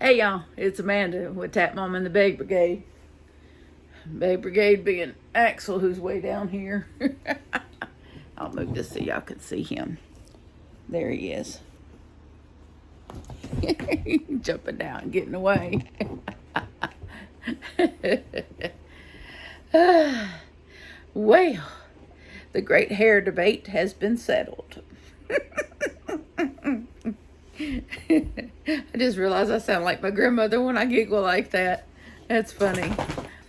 Hey y'all, it's Amanda with Tap Mom and the Babe Brigade. Babe Brigade being Axel, who's way down here. I'll move this so y'all can see him. There he is. Jumping down, getting away. Well, the great hair debate has been settled. I just realized I sound like my grandmother when I giggle like that. That's funny.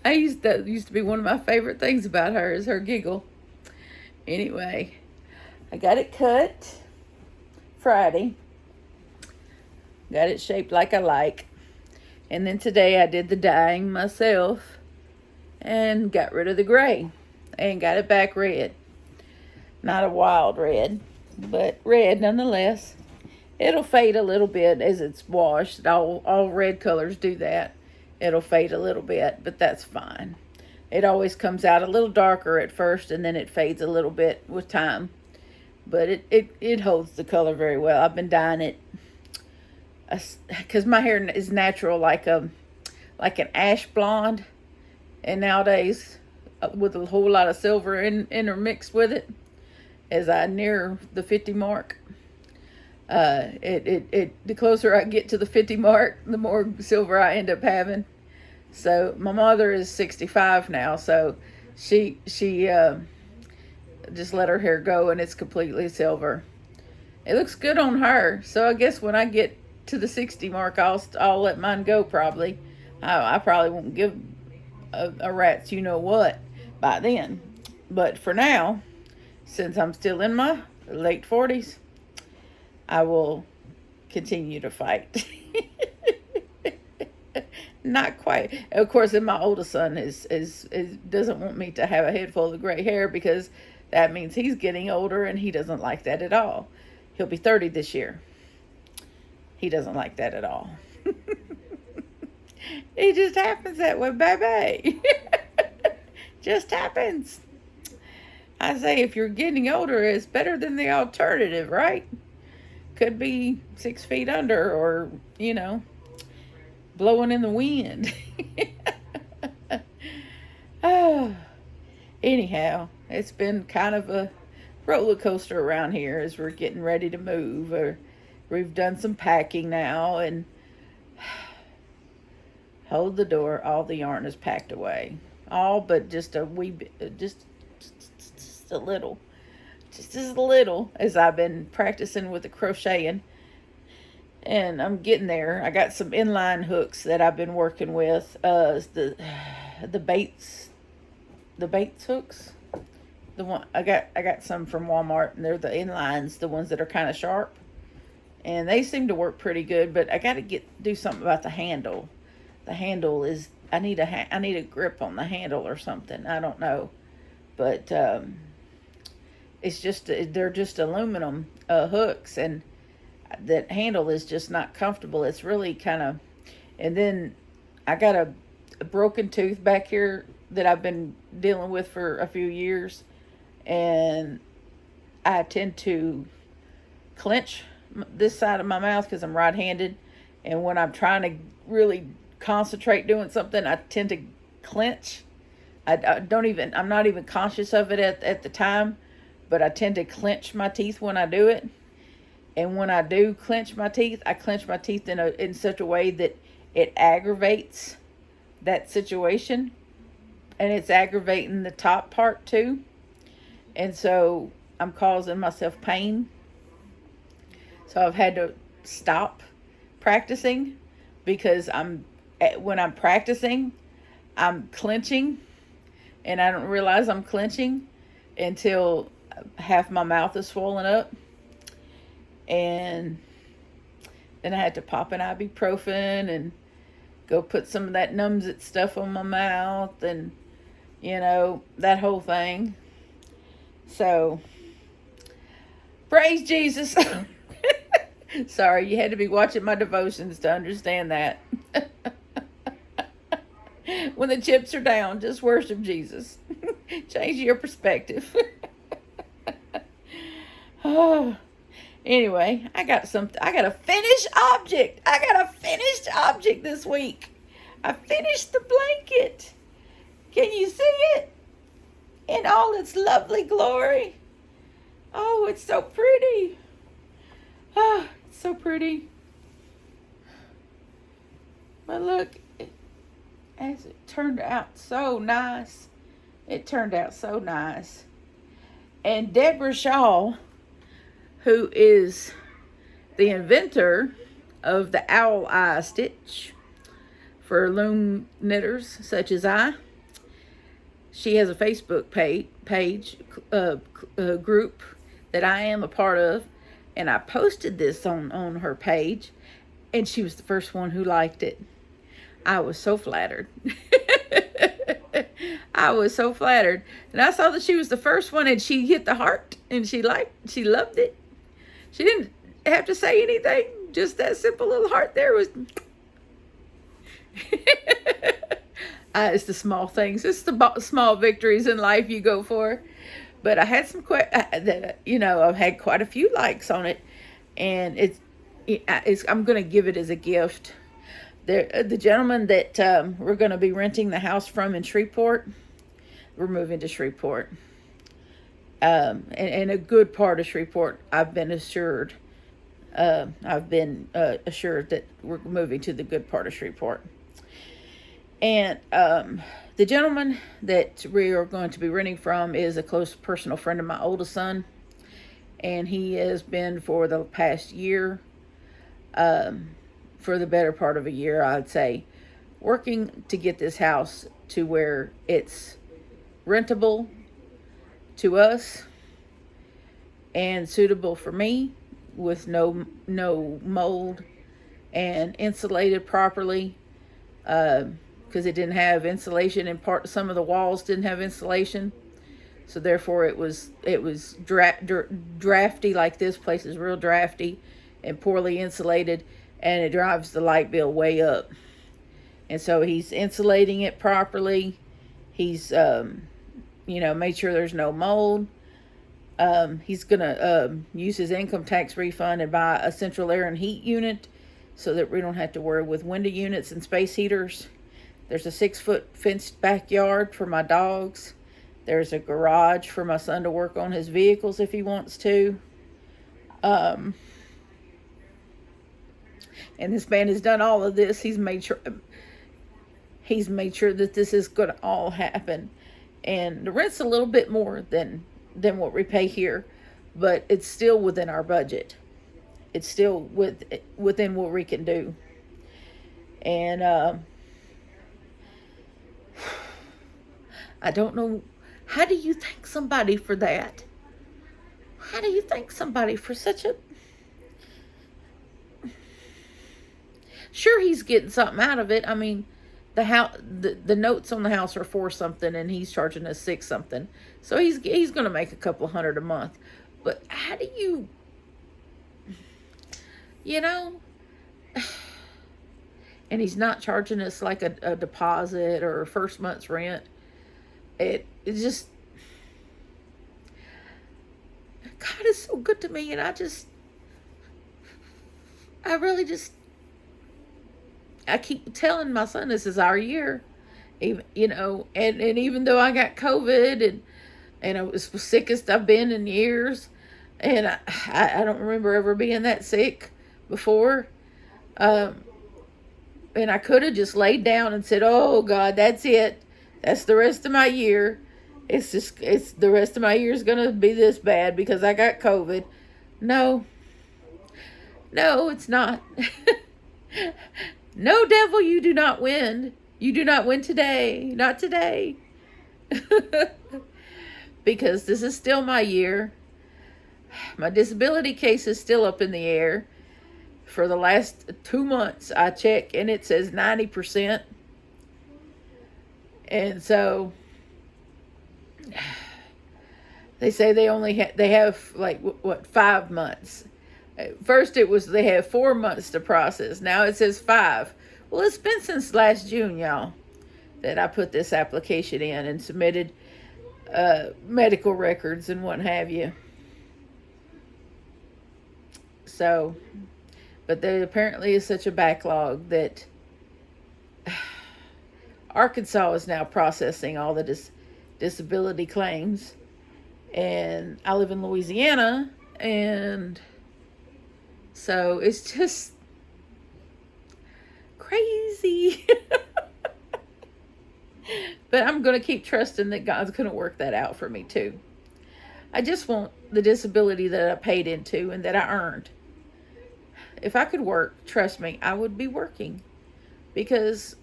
That used to be one of my favorite things about her, is her giggle. Anyway, I got it cut Friday. Got it shaped like I like. And then today I did the dyeing myself and got rid of the gray and got it back red. Not a wild red, but red nonetheless. It'll fade a little bit as it's washed. All red colors do that. It'll fade a little bit, but that's fine. It always comes out a little darker at first, and then it fades a little bit with time. But it holds the color very well. I've been dyeing it because my hair is natural, like an ash blonde, and nowadays with a whole lot of silver intermixed with it, as I near the 50 mark. The closer I get to the 50 mark, the more silver I end up having. So my mother is 65 now, so she just let her hair go and it's completely silver. It looks good on her, so I guess when I get to the 60 mark, I'll let mine go probably. I probably won't give a rat's you know what by then. But for now, since I'm still in my late 40s, I will continue to fight. Not quite. Of course, and my oldest son is doesn't want me to have a head full of gray hair, because that means he's getting older and he doesn't like that at all. He'll be 30 this year. He doesn't like that at all. It just happens that way, baby. Just happens. I say, if you're getting older, it's better than the alternative, right? Could be 6 feet under, or, blowing in the wind. Oh, anyhow, it's been kind of a roller coaster around here as we're getting ready to move. Or we've done some packing now, and hold the door, all the yarn is packed away. All but just a wee bit, just a little. Just as little, as I've been practicing with the crocheting, and I'm getting there. I got some inline hooks that I've been working with. The Bates hooks. The one I got some from Walmart, and they're the inlines, the ones that are kind of sharp, and they seem to work pretty good. But I got to do something about the handle. The handle is I need a grip on the handle or something. I don't know, but they're just aluminum hooks, and that handle is just not comfortable. It's really kind of, and then I got a broken tooth back here that I've been dealing with for a few years, and I tend to clench this side of my mouth because I'm right-handed, and when I'm trying to really concentrate doing something, I tend to clench. I'm not even conscious of it at the time, but I tend to clench my teeth when I do it. And when I do clench my teeth, I clench my teeth in such a way that it aggravates that situation. And it's aggravating the top part too. And so I'm causing myself pain. So I've had to stop practicing, because when I'm practicing, I'm clenching. And I don't realize I'm clenching until half my mouth is swollen up, and then I had to pop an ibuprofen and go put some of that numbs it stuff on my mouth, and that whole thing. So praise Jesus. Sorry, you had to be watching my devotions to understand that. When the chips are down, just worship Jesus. Change your perspective. Oh, anyway, I got a finished object. project this week. I finished the blanket. Can you see it? In all its lovely glory. Oh, it's so pretty. Ah, it's so pretty. But look, as it turned out so nice. It turned out so nice. And Deborah Shaw, who is the inventor of the owl eye stitch for loom knitters such as I, she has a Facebook page group that I am a part of, and I posted this on her page, and she was the first one who liked it. I was so flattered. I was so flattered. And I saw that she was the first one, and she hit the heart, and she loved it. She didn't have to say anything. Just that simple little heart there was... it's the small things. It's the small victories in life you go for. But I had I've had quite a few likes on it, and I'm going to give it as a gift. The gentleman that we're going to be renting the house from in Shreveport, we're moving to Shreveport, and a good part of Shreveport, I've been assured that we're moving to the good part of Shreveport. And the gentleman that we are going to be renting from is a close personal friend of my oldest son, and he has been for the past year, for the better part of a year, I'd say, working to get this house to where it's rentable to us and suitable for me, with no mold, and insulated properly, because it didn't have insulation, and some of the walls didn't have insulation, so therefore it was drafty. Like, this place is real drafty and poorly insulated, and it drives the light bill way up. And so he's insulating it properly. He's made sure there's no mold. He's gonna use his income tax refund and buy a central air and heat unit, so that we don't have to worry with window units and space heaters. There's a 6-foot fenced backyard for my dogs. There's a garage for my son to work on his vehicles if he wants to. And this man has done all of this. He's made sure that this is going to all happen. And the rent's a little bit more than what we pay here, but it's still within our budget. It's still within what we can do. And I don't know, how do you thank somebody for that? How do you thank somebody for such a... Sure, he's getting something out of it. I mean, the notes on the house are $4 something, and he's charging us $6 something. So he's going to make a couple $100 a month. But how do you, and he's not charging us like a deposit or a first month's rent. It's just, God is so good to me, and I keep telling my son this is our year, even, and even though I got COVID and I was the sickest I've been in years, and I don't remember ever being that sick before, and I could have just laid down and said, oh God, that's it. That's the rest of my year. It's the rest of my year is going to be this bad because I got COVID. No, it's not. No, devil, you do not win. You do not win today. Not today. Because this is still my year. My disability case is still up in the air. For the last 2 months, I check, and it says 90%. And so they say they have like 5 months. First it was they have 4 months to process. Now it says 5. Well, it's been since last June, y'all, that I put this application in and submitted medical records and what have you. So, but there apparently is such a backlog that Arkansas is now processing all the disability claims, and I live in Louisiana, and so it's just crazy. But I'm going to keep trusting that God's going to work that out for me too. I just want the disability that I paid into and that I earned. If I could work, trust me, I would be working, because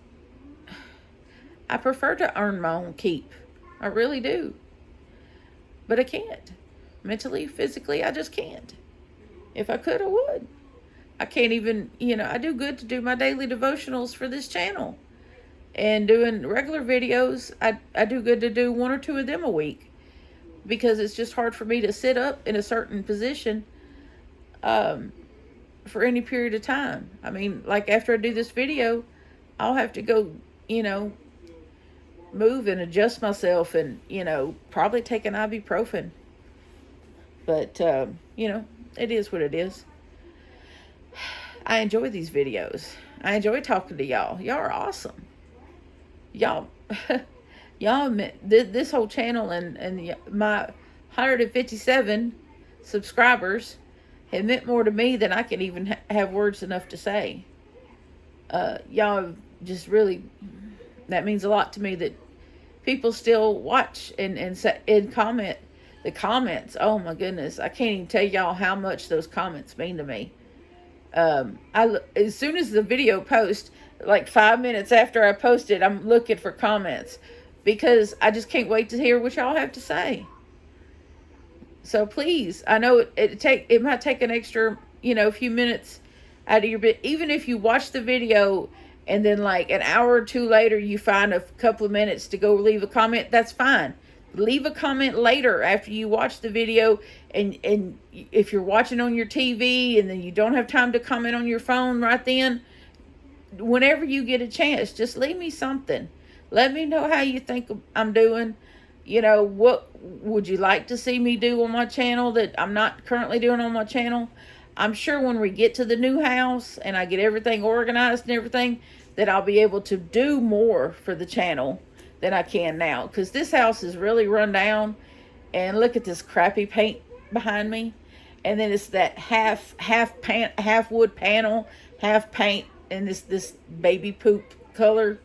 I prefer to earn my own keep. I really do. But I can't. Mentally, physically, I just can't. If I could, I would. I can't even, I do good to do my daily devotionals for this channel. And doing regular videos, I do good to do 1 or 2 of them a week. Because it's just hard for me to sit up in a certain position for any period of time. I mean, like after I do this video, I'll have to go, move and adjust myself and, probably take an ibuprofen. But, it is what it is. I enjoy these videos. I enjoy talking to y'all. Y'all are awesome. Y'all, this whole channel and my 157 subscribers have meant more to me than I can even have words enough to say. Y'all just really, that means a lot to me that people still watch and comment. The comments, oh my goodness, I can't even tell y'all how much those comments mean to me. As soon as the video posts, like 5 minutes after I post it, I'm looking for comments, because I just can't wait to hear what y'all have to say. So please, I know it might take an extra, few minutes out of your bit. Even if you watch the video and then like an hour or 2 later, you find a couple of minutes to go leave a comment, that's fine. Leave a comment later after you watch the video, and if you're watching on your TV and then you don't have time to comment on your phone right then, whenever you get a chance, just leave me something. Let me know how you think I'm doing. What would you like to see me do on my channel that I'm not currently doing on my channel? I'm sure when we get to the new house and I get everything organized and everything, that I'll be able to do more for the channel than I can now, because this house is really run down. And look at this crappy paint behind me, and then it's that half wood panel, half paint, and this baby poop color.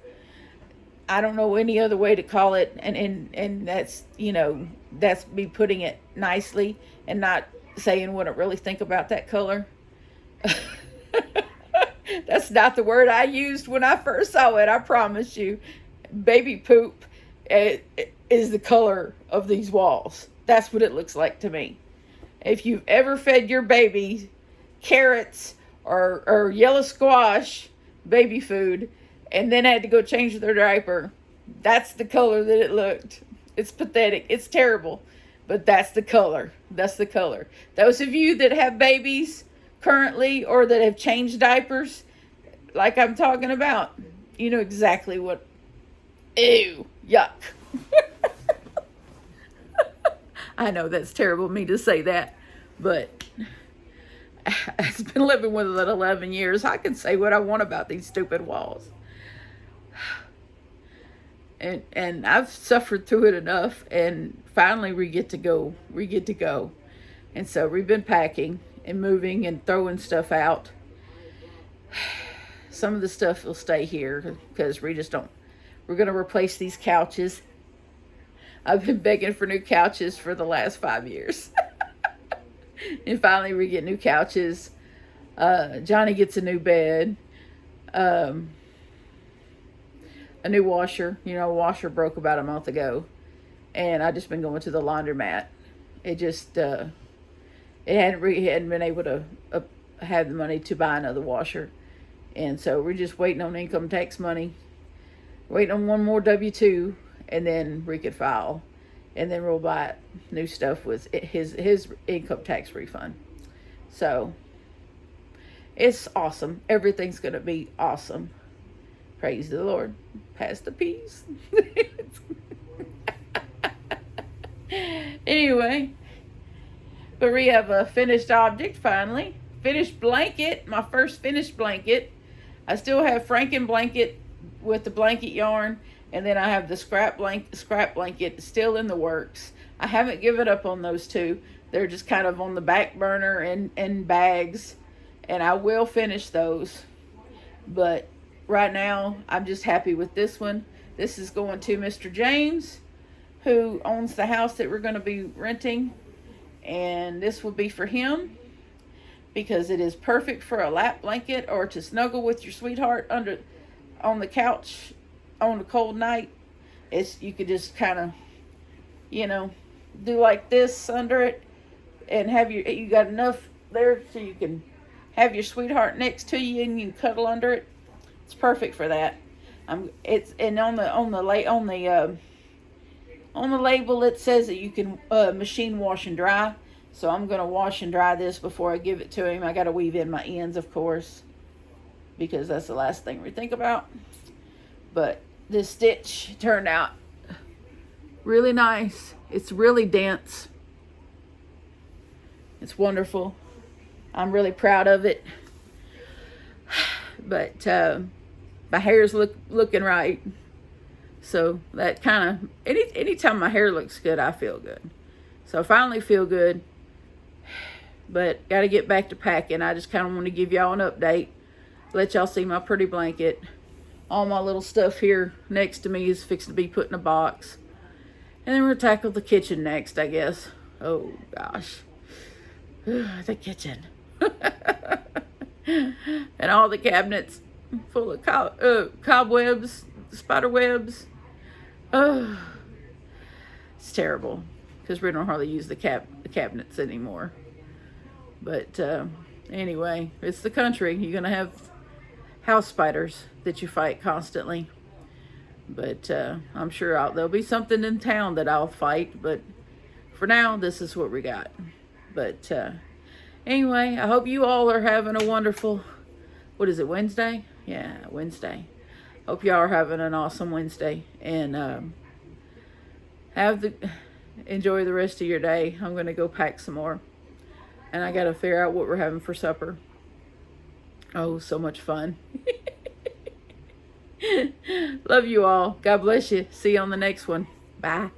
I don't know any other way to call it, and that's that's me putting it nicely and not saying what I really think about that color. That's not the word I used when I first saw it, I promise you. Baby poop is the color of these walls. That's what it looks like to me. If you've ever fed your baby carrots or yellow squash baby food and then had to go change their diaper, that's the color that it looked. It's pathetic. It's terrible. But that's the color. That's the color. Those of you that have babies currently or that have changed diapers, like I'm talking about, you know exactly what. Ew, yuck. I know that's terrible of me to say that, but I've been living with it 11 years. I can say what I want about these stupid walls. And I've suffered through it enough, and finally we get to go. And so we've been packing and moving and throwing stuff out. Some of the stuff will stay here because we're going to replace these couches. I've been begging for new couches for the last 5 years. And finally we get new couches. Johnny gets a new bed. A new washer. A washer broke about a month ago. And I've just been going to the laundromat. It just, it hadn't been able to have the money to buy another washer. And so we're just waiting on income tax money. Waiting on one more W-2, and then we could file, and then we'll buy new stuff with his income tax refund. So it's awesome. Everything's gonna be awesome. Praise the Lord. Pass the peace. Anyway, but we have a finished object finally. Finished blanket. My first finished blanket. I still have Franken blanket with the blanket yarn, and then I have the scrap blanket still in the works. I haven't given up on those two. They're just kind of on the back burner in bags, and I will finish those. But right now, I'm just happy with this one. This is going to Mr. James, who owns the house that we're going to be renting, and this will be for him because it is perfect for a lap blanket or to snuggle with your sweetheart under on the couch on a cold night. You could just kind of, do like this under it, and you got enough there so you can have your sweetheart next to you and you can cuddle under it. It's perfect for that. It's and on the label it says that you can machine wash and dry. So I'm gonna wash and dry this before I give it to him. I gotta weave in my ends, of course, because that's the last thing we think about. But this stitch turned out really nice. It's really dense. It's wonderful. I'm really proud of it. But my hair's looking right. So that kind of, anytime my hair looks good, I feel good. So I finally feel good. But got to get back to packing. I just kind of want to give y'all an update. Let y'all see my pretty blanket. All my little stuff here next to me is fixing to be put in a box. And then we'll tackle the kitchen next, I guess. Oh, gosh. The kitchen. And all the cabinets full of cobwebs, spider webs. Oh, it's terrible because we don't hardly use the cabinets anymore. But anyway, it's the country. You're going to have house spiders that you fight constantly. But I'm sure there'll be something in town that I'll fight. But for now, this is what we got. But anyway, I hope you all are having a wonderful, what is it, Wednesday? Yeah, Wednesday. Hope y'all are having an awesome Wednesday. And enjoy the rest of your day. I'm going to go pack some more. And I got to figure out what we're having for supper. Oh, so much fun. Love you all. God bless you. See you on the next one. Bye.